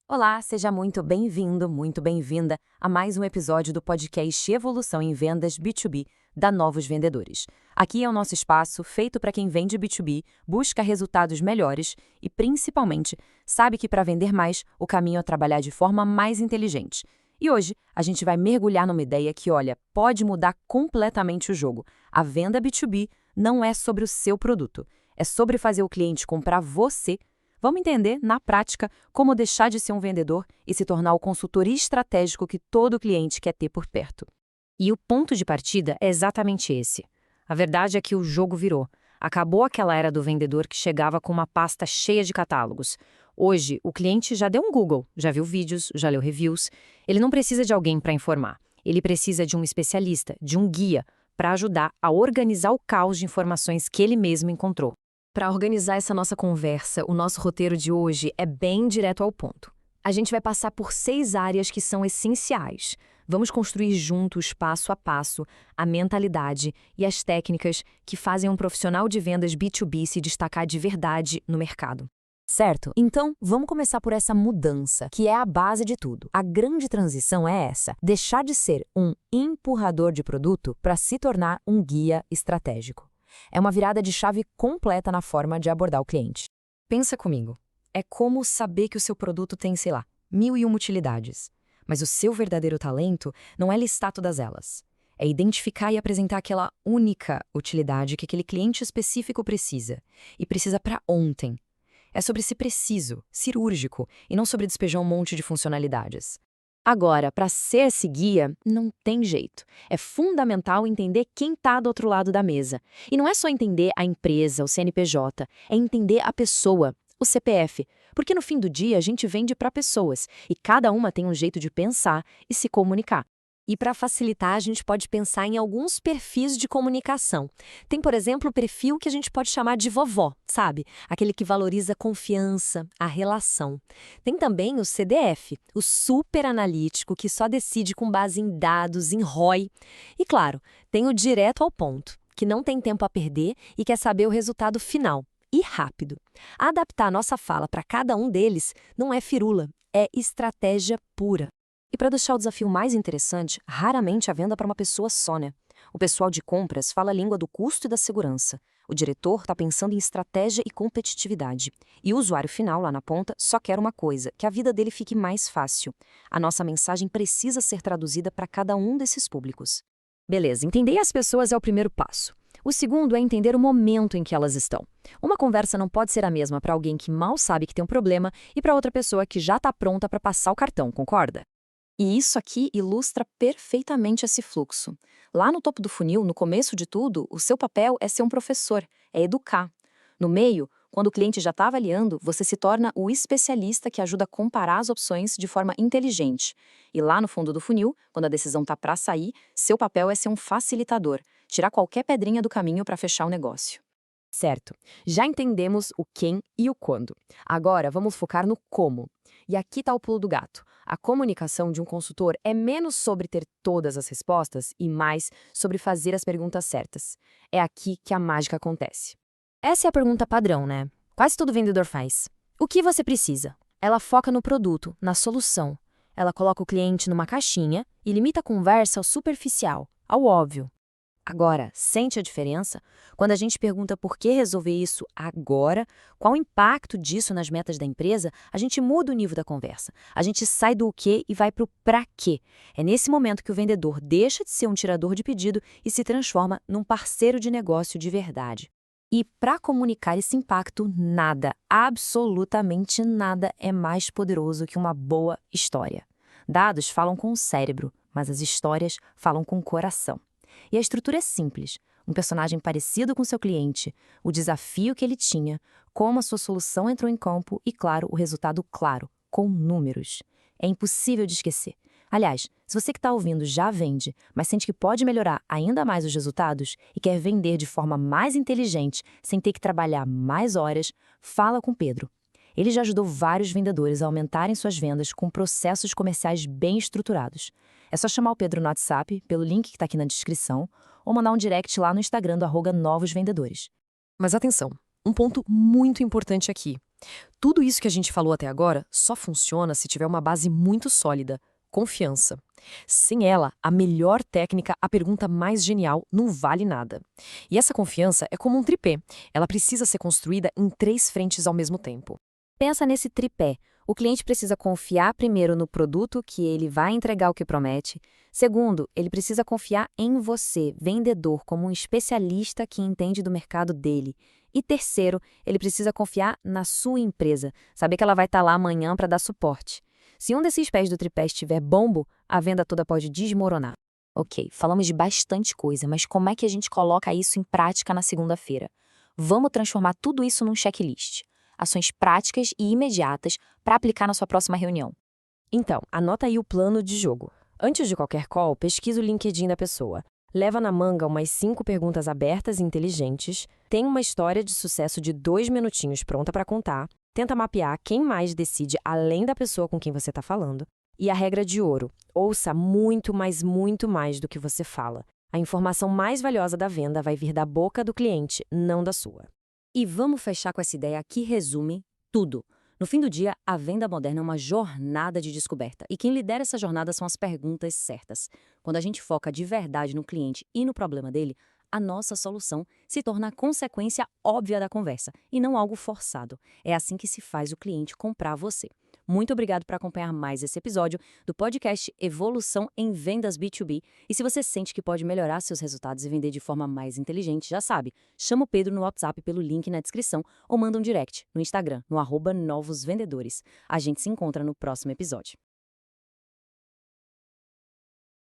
Olá, seja muito bem-vindo, muito bem-vinda a mais um episódio do podcast Evolução em Vendas B2B da Novos Vendedores. Aqui é o nosso espaço feito para quem vende B2B, busca resultados melhores e, principalmente, sabe que para vender mais, o caminho é trabalhar de forma mais inteligente. E hoje a gente vai mergulhar numa ideia que, olha, pode mudar completamente o jogo. A venda B2B não é sobre o seu produto, é sobre fazer o cliente comprar você. Vamos entender, na prática, como deixar de ser um vendedor e se tornar o consultor estratégico que todo cliente quer ter por perto. E o ponto de partida é exatamente esse. A verdade é que o jogo virou. Acabou aquela era do vendedor que chegava com uma pasta cheia de catálogos. Hoje, o cliente já deu um Google, já viu vídeos, já leu reviews. Ele não precisa de alguém para informar. Ele precisa de um especialista, de um guia, para ajudar a organizar o caos de informações que ele mesmo encontrou. Para organizar essa nossa conversa, o nosso roteiro de hoje é bem direto ao ponto. A gente vai passar por 6 áreas que são essenciais. Vamos construir juntos, passo a passo, a mentalidade e as técnicas que fazem um profissional de vendas B2B se destacar de verdade no mercado. Certo? Então, vamos começar por essa mudança, que é a base de tudo. A grande transição é essa: deixar de ser um empurrador de produto para se tornar um guia estratégico. É uma virada de chave completa na forma de abordar o cliente. Pensa comigo. É como saber que o seu produto tem, sei lá, 1001 utilidades. Mas o seu verdadeiro talento não é listar todas elas. É identificar e apresentar aquela única utilidade que aquele cliente específico precisa. E precisa para ontem. É sobre ser preciso, cirúrgico, e não sobre despejar um monte de funcionalidades. Agora, para ser esse guia, não tem jeito. É fundamental entender quem está do outro lado da mesa. E não é só entender a empresa, o CNPJ, é entender a pessoa, o CPF. Porque no fim do dia a gente vende para pessoas e cada uma tem um jeito de pensar e se comunicar. E para facilitar, a gente pode pensar em alguns perfis de comunicação. Tem, por exemplo, o perfil que a gente pode chamar de vovó, sabe? Aquele que valoriza a confiança, a relação. Tem também o CDF, o super analítico, que só decide com base em dados, em ROI. E claro, tem o direto ao ponto, que não tem tempo a perder e quer saber o resultado final. E rápido. Adaptar a nossa fala para cada um deles não é firula, é estratégia pura. E para deixar o desafio mais interessante, raramente a venda para uma pessoa só, né? O pessoal de compras fala a língua do custo e da segurança. O diretor está pensando em estratégia e competitividade. E o usuário final, lá na ponta, só quer uma coisa, que a vida dele fique mais fácil. A nossa mensagem precisa ser traduzida para cada um desses públicos. Beleza, entender as pessoas é o primeiro passo. O segundo é entender o momento em que elas estão. Uma conversa não pode ser a mesma para alguém que mal sabe que tem um problema e para outra pessoa que já está pronta para passar o cartão, concorda? E isso aqui ilustra perfeitamente esse fluxo. Lá no topo do funil, no começo de tudo, o seu papel é ser um professor, é educar. No meio, quando o cliente já está avaliando, você se torna o especialista que ajuda a comparar as opções de forma inteligente. E lá no fundo do funil, quando a decisão está para sair, seu papel é ser um facilitador, tirar qualquer pedrinha do caminho para fechar o negócio. Certo, já entendemos o quem e o quando. Agora vamos focar no como. E aqui está o pulo do gato. A comunicação de um consultor é menos sobre ter todas as respostas e mais sobre fazer as perguntas certas. É aqui que a mágica acontece. Essa é a pergunta padrão, né? Quase todo vendedor faz. O que você precisa? Ela foca no produto, na solução. Ela coloca o cliente numa caixinha e limita a conversa ao superficial, ao óbvio. Agora, sente a diferença? Quando a gente pergunta por que resolver isso agora, qual o impacto disso nas metas da empresa, a gente muda o nível da conversa. A gente sai do o quê e vai para o pra quê. É nesse momento que o vendedor deixa de ser um tirador de pedido e se transforma num parceiro de negócio de verdade. E para comunicar esse impacto, nada, absolutamente nada é mais poderoso que uma boa história. Dados falam com o cérebro, mas as histórias falam com o coração. E a estrutura é simples. Um personagem parecido com seu cliente, o desafio que ele tinha, como a sua solução entrou em campo e, claro, o resultado claro, com números. É impossível de esquecer. Aliás, se você que está ouvindo já vende, mas sente que pode melhorar ainda mais os resultados e quer vender de forma mais inteligente, sem ter que trabalhar mais horas, fala com Pedro. Ele já ajudou vários vendedores a aumentarem suas vendas com processos comerciais bem estruturados. É só chamar o Pedro no WhatsApp, pelo link que está aqui na descrição, ou mandar um direct lá no Instagram do @novosvendedores. Mas atenção, um ponto muito importante aqui. Tudo isso que a gente falou até agora só funciona se tiver uma base muito sólida, confiança. Sem ela, a melhor técnica, a pergunta mais genial, não vale nada. E essa confiança é como um tripé. Ela precisa ser construída em 3 frentes ao mesmo tempo. Pensa nesse tripé. O cliente precisa confiar primeiro no produto que ele vai entregar o que promete. Segundo, ele precisa confiar em você, vendedor, como um especialista que entende do mercado dele. E terceiro, ele precisa confiar na sua empresa, saber que ela vai estar lá amanhã para dar suporte. Se um desses pés do tripé estiver bombo, a venda toda pode desmoronar. Ok, falamos de bastante coisa, mas como é que a gente coloca isso em prática na segunda-feira? Vamos transformar tudo isso num checklist. Ações práticas e imediatas para aplicar na sua próxima reunião. Então, anota aí o plano de jogo. Antes de qualquer call, pesquisa o LinkedIn da pessoa. Leva na manga umas 5 perguntas abertas e inteligentes. Tem uma história de sucesso de 2 minutinhos pronta para contar. Tenta mapear quem mais decide além da pessoa com quem você está falando. E a regra de ouro: ouça muito, mas muito mais do que você fala. A informação mais valiosa da venda vai vir da boca do cliente, não da sua. E vamos fechar com essa ideia que resume tudo. No fim do dia, a venda moderna é uma jornada de descoberta. E quem lidera essa jornada são as perguntas certas. Quando a gente foca de verdade no cliente e no problema dele, a nossa solução se torna a consequência óbvia da conversa e não algo forçado. É assim que se faz o cliente comprar você. Muito obrigado por acompanhar mais esse episódio do podcast Evolução em Vendas B2B. E se você sente que pode melhorar seus resultados e vender de forma mais inteligente, já sabe, chama o Pedro no WhatsApp pelo link na descrição ou manda um direct no Instagram, no @novosvendedores. A gente se encontra no próximo episódio.